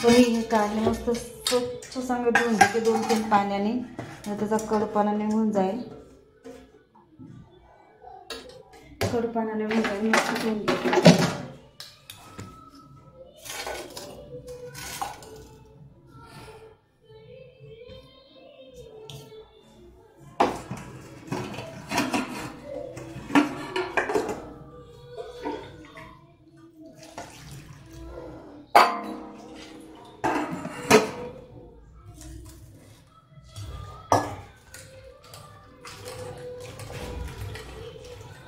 हे काढले मस्त स्वच्छ चांगलं धुवून घेते 2-3 पाण्याने, त्याचा कडपणा निघून जाईल. कडपणा निघून जाईल मस्त धुवून घेते.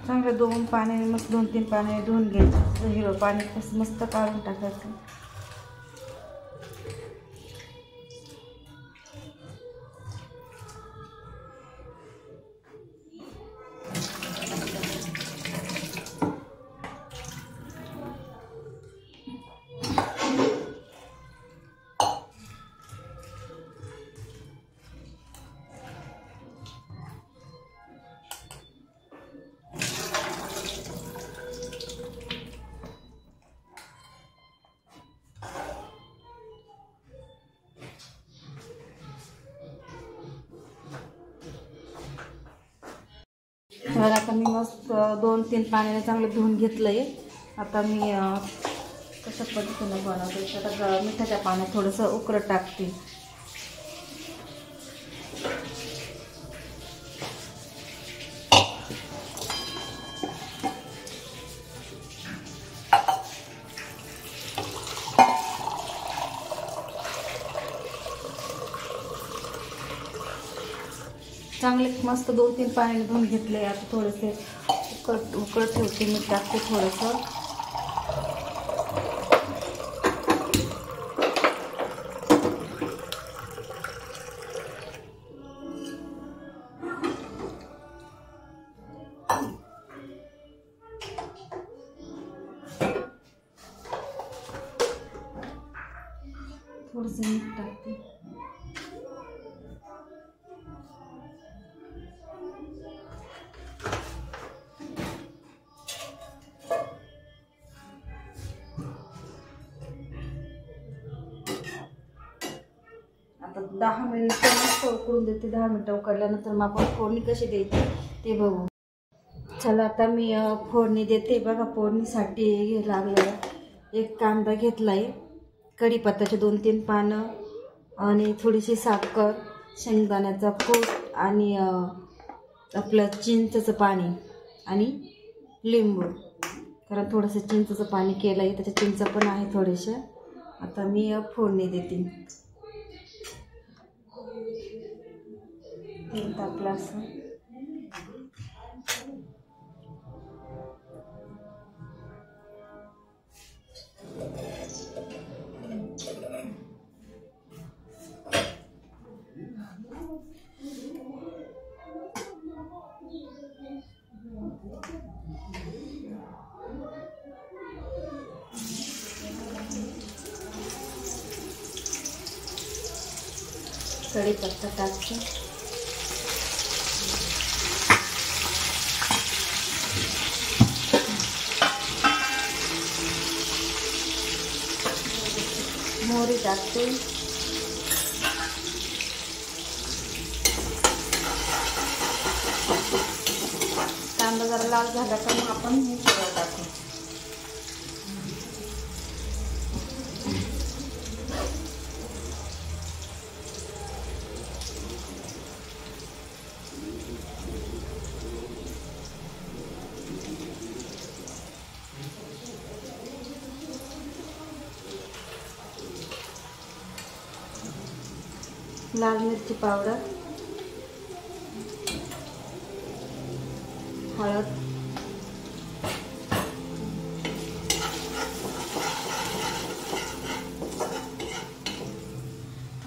चांगलं 2 पाण्याने मस्त 2-3 पाण्याने धुवून घ्यायचं. हिरवं पाणी कसं मस्त काढून टाकायचं. तर आता मी मस्त 2-3 पाण्याने चांगलं धुवून घेतलंय. आता मी कशा पद्धतीने बनवते. आता मिठाच्या पाण्यात थोडंसं उकळत टाकते. चांगले मस्त 2-3 पाण्याने धुवून घेतले. आता थोडेसे उकळत ठेवते. मीठ टाकते थोडंसं. थोडंसं मीठ टाकते. आता 10 मिनिटं मस्त उकळून देते. 10 मिनिटं उकळल्यानंतर मग आपण फोडणी कशी द्यायची ते बघू. चला आता मी फोडणी देते. बघा फोडणीसाठी लागलेला 1 कांदा घेतलाय, कढीपत्त्याचे 2-3 पानं आणि थोडीशी साखर, शेंगदाण्याचा कूट आणि आपलं चिंचेचं पाणी आणि लिंबू. कारण थोडंसं चिंचेचं पाणी केलं आहे, त्याच्यात चिंच पण आहे थोडेसे. आता मी फोडणी देते. तेल तापलं असं. कढीपत्ता टाकते. मोहरी टाकते. कांदा जरा लाल झाला का मग आपण हे सगळं टाकू. लाल मिरची पावडर, हळद,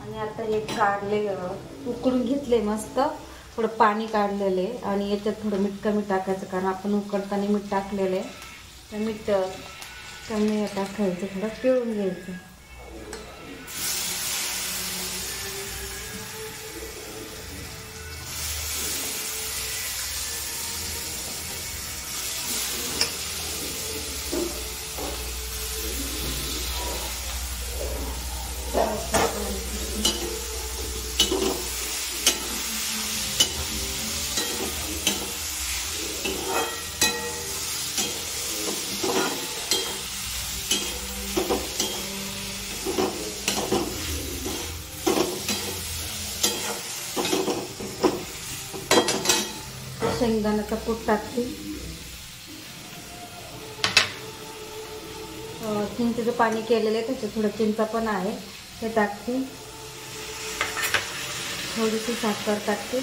आणि आता हे काढले उकळून घेतले मस्त. थोडं पाणी काढलेले आणि याच्यात थोडं मीठ कमी टाकायचं, कारण आपण उकळताना मीठ टाकलेलं आहे. तर मीठ कमी टाकायचं, थोडं पिळून घ्यायचं. शेंगदाण्याचा कूट टाकते. चिंचेचं पाणी केलेलं आहे, त्याच्यात थोडं चिंचा पण आहे ते टाकते. थोडीशी साखर टाकते.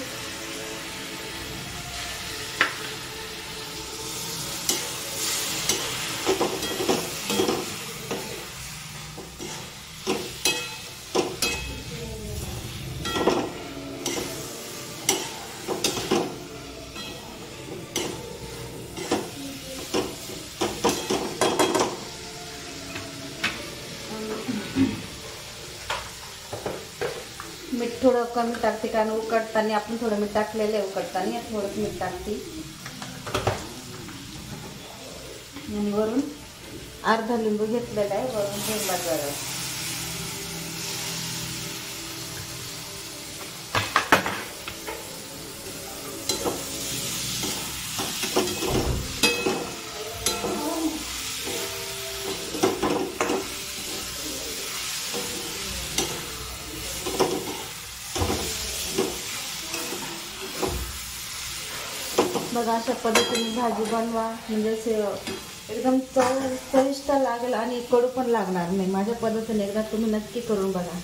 मीठ थोडं कमी टाकते कारण उकडताना आपण थोडं मीठ टाकलेलं आहे. उकडताना थोडंच मीठ टाकते आणि वरून अर्धा लिंबू घेतलेला आहे. वरून लिंबाचं बघा. अशा पद्धतीने भाजी बनवा म्हणजे एकदम चविष्ट लागेल आणि कडू पण लागणार नाही. माझ्या पद्धतीने एकदा तुम्ही नक्की करून बघा.